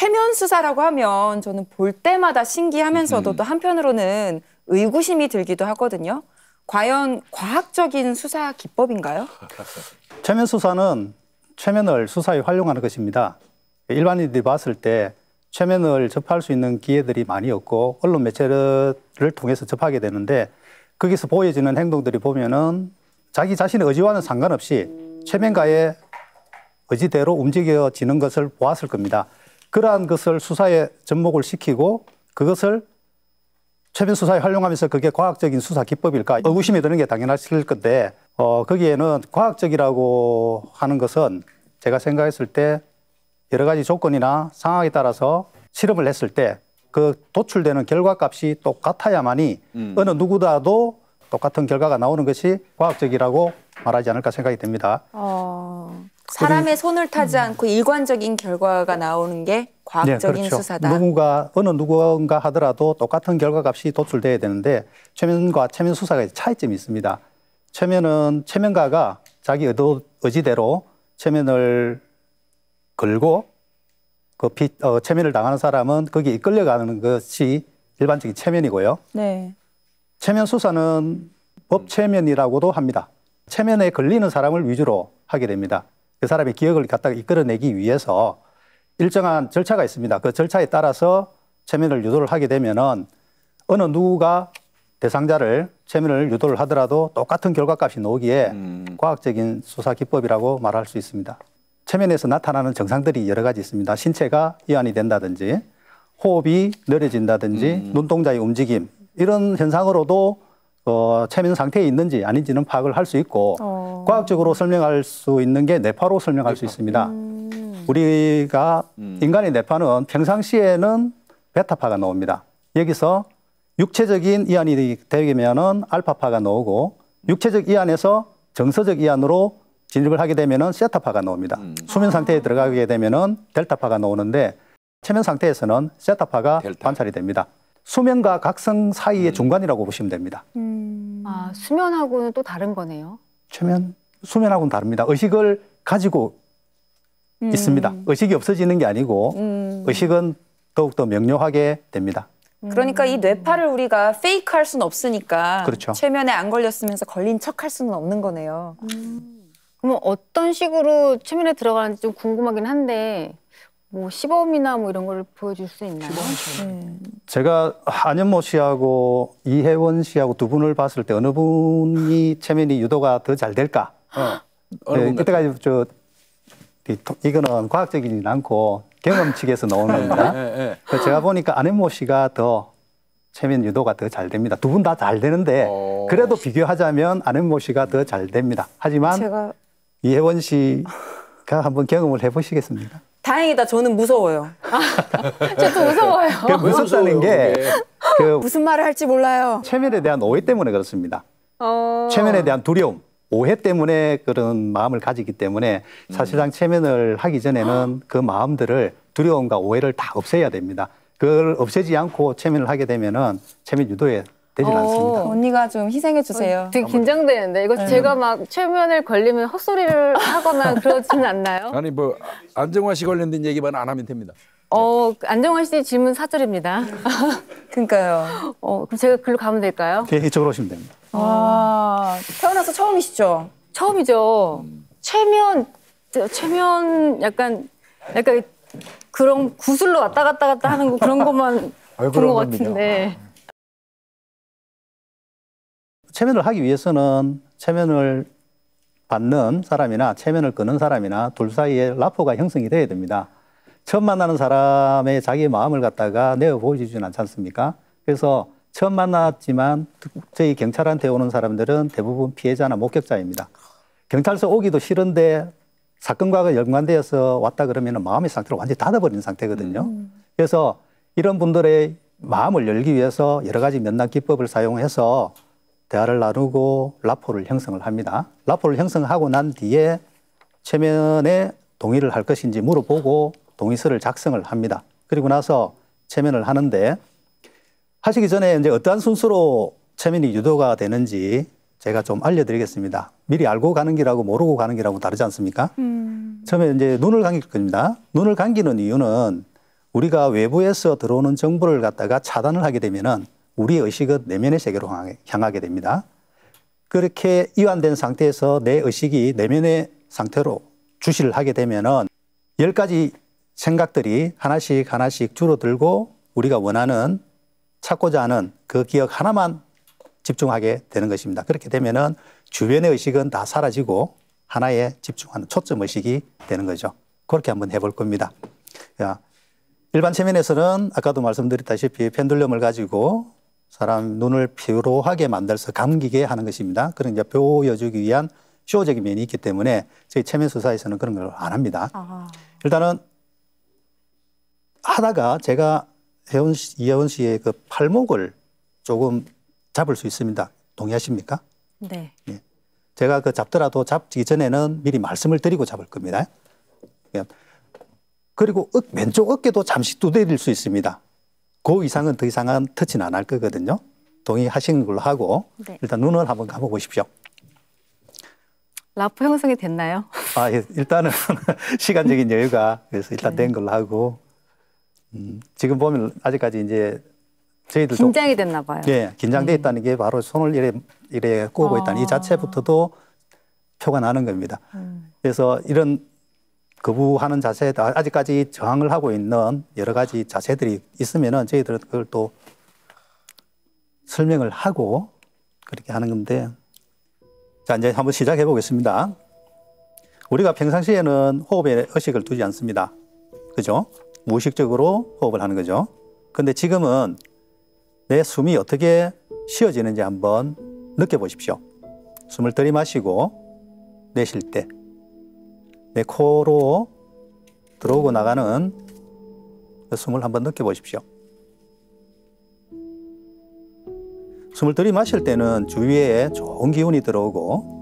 최면 수사라고 하면 저는 볼 때마다 신기하면서도 또 한편으로는 의구심이 들기도 하거든요. 과연 과학적인 수사 기법인가요? 최면 수사는 최면을 수사에 활용하는 것입니다. 일반인들이 봤을 때 최면을 접할 수 있는 기회들이 많이 없고 언론 매체를 통해서 접하게 되는데 거기서 보여지는 행동들이 보면은 자기 자신의 의지와는 상관없이 최면가의 의지대로 움직여지는 것을 보았을 겁니다. 그러한 것을 수사에 접목을 시키고 그것을 최면 수사에 활용하면서 그게 과학적인 수사 기법일까 의구심이 드는 게 당연하실 건데 거기에는 과학적이라고 하는 것은 제가 생각했을 때 여러 가지 조건이나 상황에 따라서 실험을 했을 때 그 도출되는 결과값이 똑같아야만이 어느 누구라도 똑같은 결과가 나오는 것이 과학적이라고 말하지 않을까 생각이 됩니다. 사람의 손을 타지 않고 일관적인 결과가 나오는 게 과학적인 그렇죠. 수사다. 어느 누군가 하더라도 똑같은 결과값이 도출돼야 되는데 최면과 최면 수사가 차이점이 있습니다. 최면은 최면가가 자기 의지대로 최면을 걸고 최면을 당하는 사람은 거기에 이끌려가는 것이 일반적인 최면이고요. 네. 최면 수사는 법최면이라고도 합니다. 최면에 걸리는 사람을 위주로 하게 됩니다. 그 사람의 기억을 갖다가 이끌어내기 위해서 일정한 절차가 있습니다. 그 절차에 따라서 최면을 유도를 하게 되면은 어느 누구가 대상자를 최면을 유도를 하더라도 똑같은 결과값이 나오기에 과학적인 수사 기법이라고 말할 수 있습니다. 최면에서 나타나는 증상들이 여러 가지 있습니다. 신체가 이완이 된다든지 호흡이 느려진다든지 눈동자의 움직임 이런 현상으로도 최면 상태에 있는지 아닌지는 파악을 할 수 있고 과학적으로 설명할 수 있는 게 뇌파로 설명할 수 있습니다. 우리가 인간의 뇌파는 평상시에는 베타파가 나옵니다. 여기서 육체적인 이완이 되면은 알파파가 나오고 육체적 이완에서 정서적 이완으로 진입을 하게 되면은 세타파가 나옵니다. 수면 상태에 들어가게 되면은 델타파가 나오는데 최면 상태에서는 세타파가 관찰이 됩니다. 수면과 각성 사이의 중간이라고 보시면 됩니다. 수면하고는 또 다른 거네요. 수면하고는 다릅니다. 의식을 가지고 있습니다. 의식이 없어지는 게 아니고 의식은 더욱더 명료하게 됩니다. 그러니까 이 뇌파를 우리가 페이크할 수는 없으니까 그렇죠. 최면에 안 걸렸으면서 걸린 척할 수는 없는 거네요. 그러면 어떤 식으로 최면에 들어가는지 좀 궁금하긴 한데 뭐 시범이나 뭐 이런 걸 보여줄 수 있나요? 제가 안현모 씨하고 이혜원 씨하고 두 분을 봤을 때 어느 분이 최면이 유도가 더 잘 될까? 그때까지 이거는 과학적이진 않고 경험칙에서 나오는 겁니다. 제가 보니까 안현모 씨가 더 최면 유도가 더 잘 됩니다. 두 분 다 잘 되는데 그래도 비교하자면 안현모 씨가 더 잘 됩니다. 하지만 이혜원 씨가 한번 경험을 해보시겠습니까? 다행이다. 저는 무서워요. 저도 무서워요. 무섭다는 게 무슨 말을 할지 몰라요. 최면에 대한 오해 때문에 그렇습니다. 최면에 대한 두려움, 오해 때문에 그런 마음을 가지기 때문에 사실상 최면을 하기 전에는 그 마음들을 두려움과 오해를 다 없애야 됩니다. 그걸 없애지 않고 최면을 하게 되면은 최면 유도에 되진 않습니다. 언니가 좀 희생해 주세요. 되게 긴장되는데 이거 제가 막 최면을 걸리면 헛소리를 하거나 그러지는 않나요? 아니 뭐 안정환 씨 관련된 얘기만 안 하면 됩니다. 안정환 씨 질문 4절입니다. 그러니까요. 그럼 제가 글로 가면 될까요? 네, 이쪽으로 오시면 됩니다. 태어나서 처음이시죠? 처음이죠. 최면 약간 그런 구슬로 왔다 갔다 하는 거 그런 것만 본 것 같은데. 최면을 하기 위해서는 최면을 받는 사람이나 최면을 끄는 사람이나 둘 사이에 라포가 형성이 돼야 됩니다. 처음 만나는 사람의 자기의 마음을 갖다가 내어 보여주지는 않지 않습니까? 그래서 처음 만났지만 저희 경찰한테 오는 사람들은 대부분 피해자나 목격자입니다. 경찰서 오기도 싫은데 사건과 연관되어서 왔다 그러면 마음의 상태로 완전히 닫아버린 상태거든요. 그래서 이런 분들의 마음을 열기 위해서 여러 가지 면담 기법을 사용해서 대화를 나누고 라포를 형성을 합니다. 라포를 형성하고 난 뒤에 최면에 동의를 할 것인지 물어보고 동의서를 작성을 합니다. 그리고 나서 최면을 하는데 하시기 전에 이제 어떠한 순서로 최면이 유도가 되는지 제가 좀 알려드리겠습니다. 미리 알고 가는 길하고 모르고 가는 길하고 다르지 않습니까? 처음에 이제 눈을 감길 겁니다. 눈을 감기는 이유는 우리가 외부에서 들어오는 정보를 갖다가 차단을 하게 되면은 우리의 의식은 내면의 세계로 향하게 됩니다. 그렇게 이완된 상태에서 내 의식이 내면의 상태로 주시를 하게 되면은 10가지 생각들이 하나씩 하나씩 줄어들고 우리가 원하는 찾고자 하는 그 기억 하나만 집중하게 되는 것입니다. 그렇게 되면은 주변의 의식은 다 사라지고 하나에 집중하는 초점 의식이 되는 거죠. 그렇게 한번 해볼 겁니다. 일반 체면에서는 아까도 말씀드렸다시피 펜듈럼을 가지고 사람 눈을 피로하게 만들어서 감기게 하는 것입니다. 그런 이제 보여주기 위한 쇼적인 면이 있기 때문에 저희 체면 수사에서는 그런 걸 안 합니다. 일단은 하다가 제가 이혜원 씨의 그 팔목을 조금 잡을 수 있습니다. 동의하십니까? 네. 예. 제가 그 잡더라도 잡기 전에는 미리 말씀을 드리고 잡을 겁니다. 예. 그리고 왼쪽 어깨도 잠시 두드릴 수 있습니다. 그 이상은 더 이상은 터치는 안 할 거거든요. 동의하시는 걸로 하고 네. 일단 눈을 한번 감아보십시오. 라포 형성이 됐나요? 예. 일단은 시간적인 여유가 그래서 일단 된 걸로 하고 지금 보면 아직까지 이제 저희들 긴장이 됐나 봐요. 예, 긴장돼 있다는 게 바로 손을 이래 꼬고 있다는 이 자체부터도 표가 나는 겁니다. 그래서 이런 거부하는 자세, 아직까지 저항을 하고 있는 여러 가지 자세들이 있으면은 저희들은 그걸 또 설명을 하고 그렇게 하는 건데, 자, 이제 한번 시작해 보겠습니다. 우리가 평상시에는 호흡에 의식을 두지 않습니다. 그죠? 무의식적으로 호흡을 하는 거죠. 근데 지금은 내 숨이 어떻게 쉬어지는지 한번 느껴보십시오. 숨을 들이마시고 내쉴 때 내 코로 들어오고 나가는 그 숨을 한번 느껴보십시오. 숨을 들이마실 때는 주위에 좋은 기운이 들어오고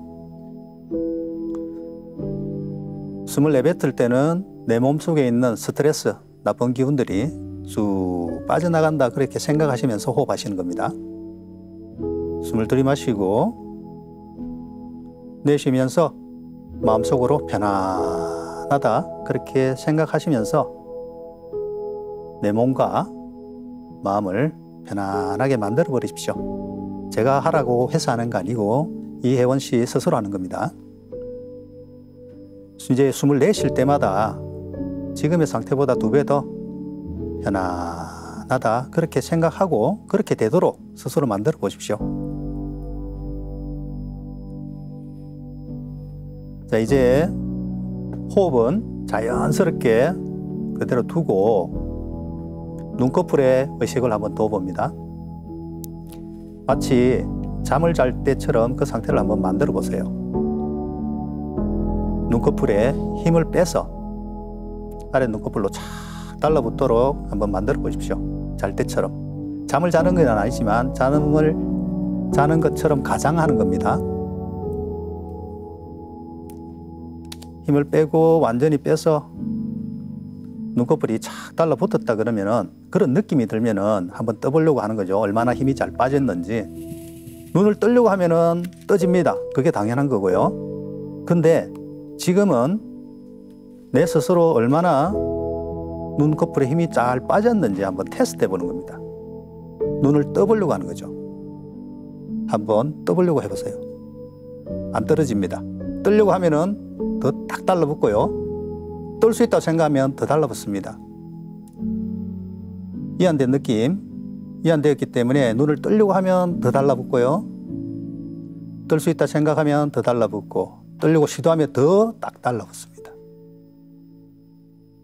숨을 내뱉을 때는 내 몸속에 있는 스트레스, 나쁜 기운들이 쑥 빠져나간다 그렇게 생각하시면서 호흡하시는 겁니다. 숨을 들이마시고 내쉬면서 마음속으로 편안하다 그렇게 생각하시면서 내 몸과 마음을 편안하게 만들어 버리십시오. 제가 하라고 해서 하는 거 아니고 이혜원 씨 스스로 하는 겁니다. 이제 숨을 내쉴 때마다 지금의 상태보다 2배 더 편안하다 그렇게 생각하고 그렇게 되도록 스스로 만들어 보십시오. 자, 이제 호흡은 자연스럽게 그대로 두고 눈꺼풀에 의식을 한번 둬봅니다. 마치 잠을 잘 때처럼 그 상태를 한번 만들어 보세요. 눈꺼풀에 힘을 빼서 아래 눈꺼풀로 착 달라붙도록 한번 만들어 보십시오. 잘 때처럼. 잠을 자는 건 아니지만 자는 것처럼 가장하는 겁니다. 힘을 빼고 완전히 빼서 눈꺼풀이 착 달라붙었다 그러면은 그런 느낌이 들면은 한번 떠보려고 하는 거죠. 얼마나 힘이 잘 빠졌는지. 눈을 뜨려고 하면은 떠집니다. 그게 당연한 거고요. 근데 지금은 내 스스로 얼마나 눈꺼풀에 힘이 잘 빠졌는지 한번 테스트 해보는 겁니다. 눈을 떠보려고 하는 거죠. 한번 떠보려고 해보세요. 안 떨어집니다. 뜨려고 하면은 더 딱 달라붙고요. 뜰 수 있다고 생각하면 더 달라붙습니다. 이완된 느낌, 이완되었기 때문에 눈을 뜨려고 하면 더 달라붙고요. 뜰 수 있다 생각하면 더 달라붙고 뜨려고 시도하면 더 딱 달라붙습니다.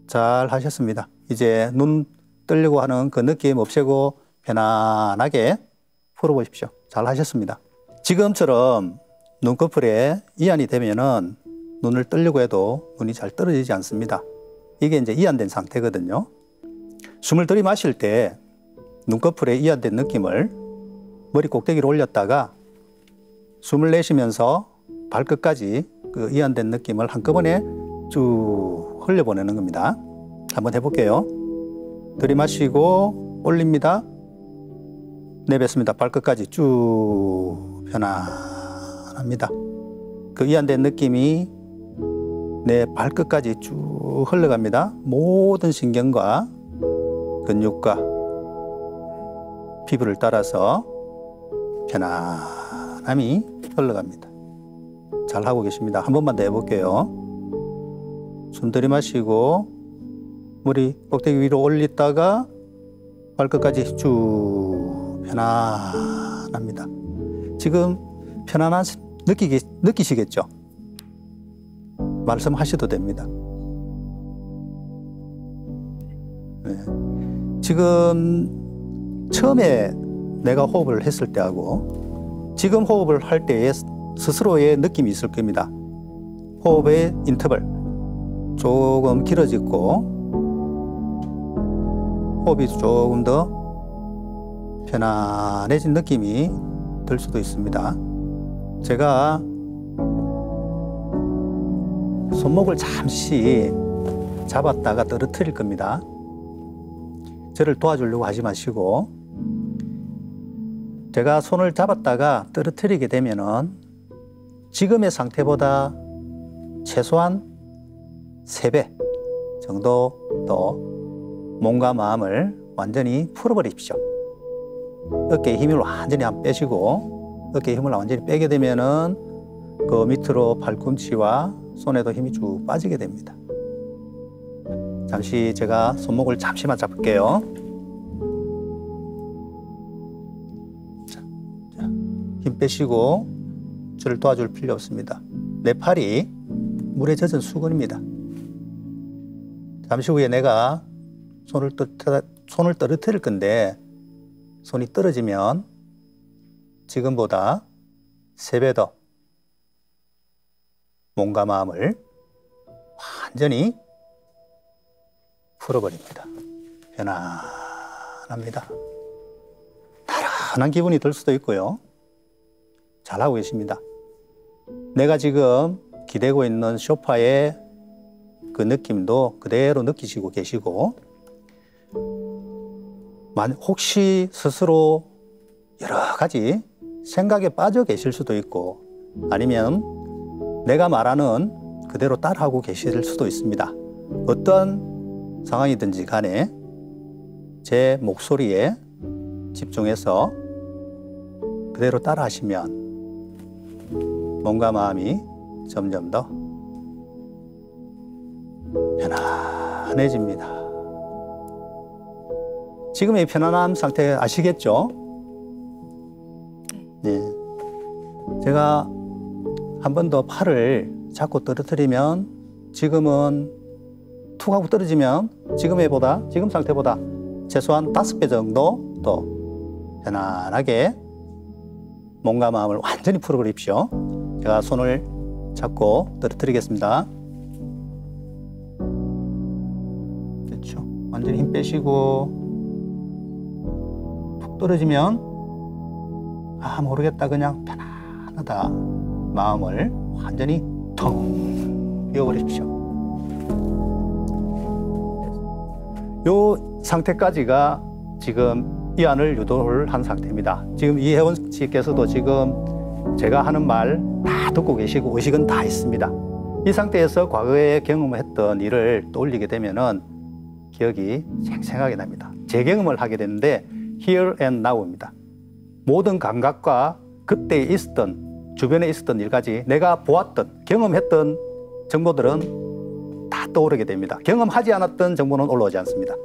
잘 하셨습니다. 이제 눈 뜨려고 하는 그 느낌 없애고 편안하게 풀어보십시오. 잘 하셨습니다. 지금처럼 눈꺼풀에 이완이 되면은 눈을 뜨려고 해도 눈이 잘 떨어지지 않습니다. 이게 이제 이완된 상태거든요. 숨을 들이마실 때 눈꺼풀에 이완된 느낌을 머리 꼭대기로 올렸다가 숨을 내쉬면서 발끝까지 그 이완된 느낌을 한꺼번에 쭉 흘려보내는 겁니다. 한번 해볼게요. 들이마시고 올립니다. 내뱉습니다. 발끝까지 쭉 편안합니다. 그 이완된 느낌이 내 발끝까지 쭉 흘러갑니다. 모든 신경과 근육과 피부를 따라서 편안함이 흘러갑니다. 잘 하고 계십니다. 한 번만 더 해볼게요. 숨 들이마시고 머리 꼭대기 위로 올리다가 발끝까지 쭉 편안합니다. 지금 편안한 느끼시겠죠? 말씀하셔도 됩니다. 네. 지금 처음에 내가 호흡을 했을 때하고 지금 호흡을 할 때의 스스로의 느낌이 있을 겁니다. 호흡의 인터벌 조금 길어지고 호흡이 조금 더 편안해진 느낌이 들 수도 있습니다. 제가 손목을 잠시 잡았다가 떨어뜨릴 겁니다. 저를 도와주려고 하지 마시고 제가 손을 잡았다가 떨어뜨리게 되면은 지금의 상태보다 최소한 3배 정도 더 몸과 마음을 완전히 풀어버리십시오. 어깨에 힘을 완전히 안 빼시고 어깨에 힘을 완전히 빼게 되면은 그 밑으로 팔꿈치와 손에도 힘이 쭉 빠지게 됩니다. 잠시 제가 손목을 잠시만 잡을게요. 자, 힘 빼시고 저를 도와줄 필요 없습니다. 내 팔이 물에 젖은 수건입니다. 잠시 후에 내가 손을 떨어뜨릴 건데 손이 떨어지면 지금보다 3배 더 몸과 마음을 완전히 풀어버립니다. 편안합니다. 나른한 기분이 들 수도 있고요. 잘하고 계십니다. 내가 지금 기대고 있는 소파의 그 느낌도 그대로 느끼시고 계시고 혹시 스스로 여러 가지 생각에 빠져 계실 수도 있고 아니면 내가 말하는 그대로 따라하고 계실 수도 있습니다. 어떤 상황이든지 간에 제 목소리에 집중해서 그대로 따라하시면 몸과 마음이 점점 더 편안해집니다. 지금의 편안함 상태 아시겠죠? 네. 제가 한 번 더 팔을 잡고 떨어뜨리면 지금은 툭 하고 떨어지면 지금 상태보다 최소한 5배 정도 더 편안하게 몸과 마음을 완전히 풀어버립시오. 제가 손을 잡고 떨어뜨리겠습니다. 그렇죠. 완전히 힘 빼시고 툭 떨어지면 모르겠다 그냥 편안하다 마음을 완전히 텅 비워버리십시오. 요 상태까지가 지금 이완을 유도를 한 상태입니다. 지금 이혜원 씨께서도 지금 제가 하는 말 다 듣고 계시고 의식은 다 있습니다. 이 상태에서 과거에 경험했던 일을 떠올리게 되면은 기억이 생생하게 납니다. 재경험을 하게 되는데 here and now입니다. 모든 감각과 그때 있었던 주변에 있었던 일까지 내가 보았던 경험했던 정보들은 다 떠오르게 됩니다. 경험하지 않았던 정보는 올라오지 않습니다.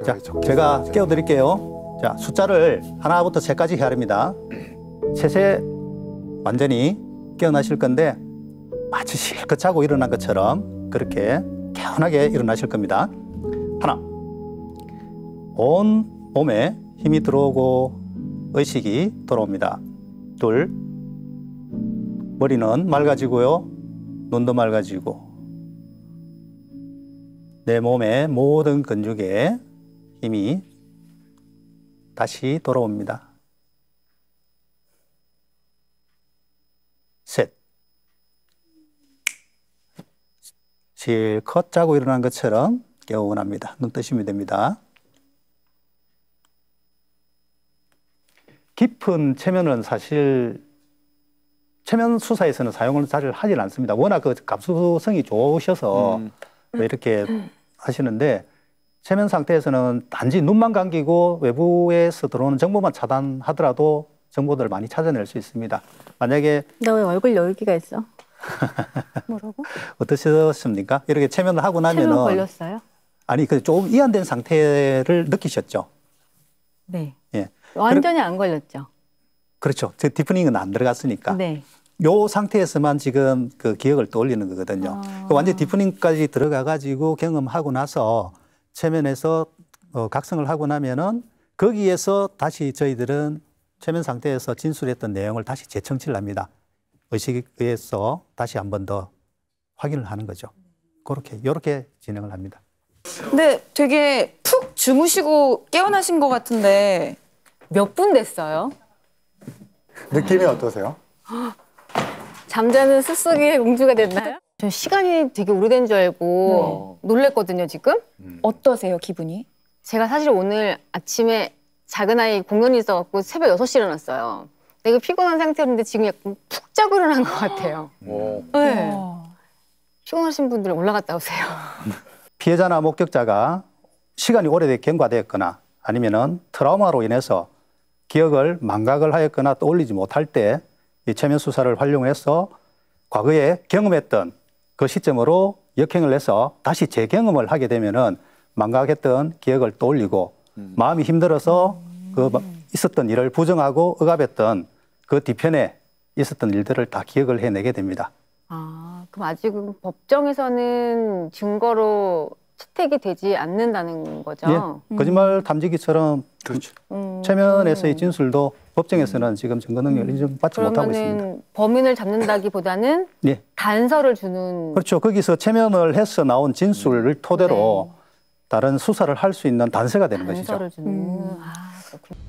자, 제가 깨워드릴게요. 자, 숫자를 하나부터 10까지 해야 합니다. 셋에 완전히 깨어나실 건데 마치 실컷 자고 일어난 것처럼 그렇게 개운하게 일어나실 겁니다. 하나, 온 몸에 힘이 들어오고 의식이 돌아옵니다. 둘, 머리는 맑아지고요. 눈도 맑아지고 내 몸의 모든 근육에 힘이 다시 돌아옵니다. 셋, 실컷 자고 일어난 것처럼 개운합니다. 눈 뜨시면 됩니다. 깊은 최면은 사실 최면 수사에서는 사용을 잘 하질 않습니다. 워낙 그 감수성이 좋으셔서 이렇게 하시는데 체면 상태에서는 단지 눈만 감기고 외부에서 들어오는 정보만 차단하더라도 정보들을 많이 찾아낼 수 있습니다. 만약에 나 왜 얼굴 열기가 있어? 뭐라고? 어떠셨습니까? 이렇게 체면을 하고 나면은 체면 걸렸어요? 아니 그 조금 이완된 상태를 느끼셨죠? 네. 예. 완전히 안 걸렸죠. 그렇죠. 제 디프닝은 안 들어갔으니까. 네. 요 상태에서만 지금 그 기억을 떠올리는 거거든요. 완전 디프닝까지 들어가 가지고 경험하고 나서 체면에서 각성을 하고 나면은 거기에서 다시 저희들은 체면 상태에서 진술했던 내용을 다시 재청취를 합니다. 의식에 의해서 다시 한 번 더 확인을 하는 거죠. 요렇게 진행을 합니다. 근데 되게 푹 주무시고 깨어나신 것 같은데 몇 분 됐어요? 느낌이 어떠세요? 잠자는 숲속의 공주가 됐나요? 저 시간이 되게 오래된 줄 알고 놀랬거든요, 지금. 어떠세요, 기분이? 제가 사실 오늘 아침에 작은 아이 공연이 있어갖고 새벽 6시에 일어났어요. 되게 피곤한 상태였는데 지금 약간 푹 자고 일어난 것 같아요. 네. 피곤하신 분들 올라갔다 오세요. 피해자나 목격자가 시간이 오래되게 경과되었거나 아니면은 트라우마로 인해서 기억을 망각을 하였거나 떠올리지 못할 때 이 체면 수사를 활용해서 과거에 경험했던 그 시점으로 역행을 해서 다시 재경험을 하게 되면은 망각했던 기억을 떠올리고 마음이 힘들어서 그 있었던 일을 부정하고 억압했던 그 뒤편에 있었던 일들을 다 기억을 해내게 됩니다. 아, 그럼 아직은 법정에서는 증거로 채택이 되지 않는다는 거죠? 예, 거짓말 탐지기처럼 그렇죠. 체면에서의 진술도 법정에서는 지금 증거 능력을 인정받지 못하고 있습니다. 그러면은 범인을 잡는다기보다는 예. 단서를 주는. 그렇죠. 거기서 체면을 해서 나온 진술을 토대로 다른 수사를 할 수 있는 단서가 되는 것이죠. 단서를 주는. 아, 그렇군요.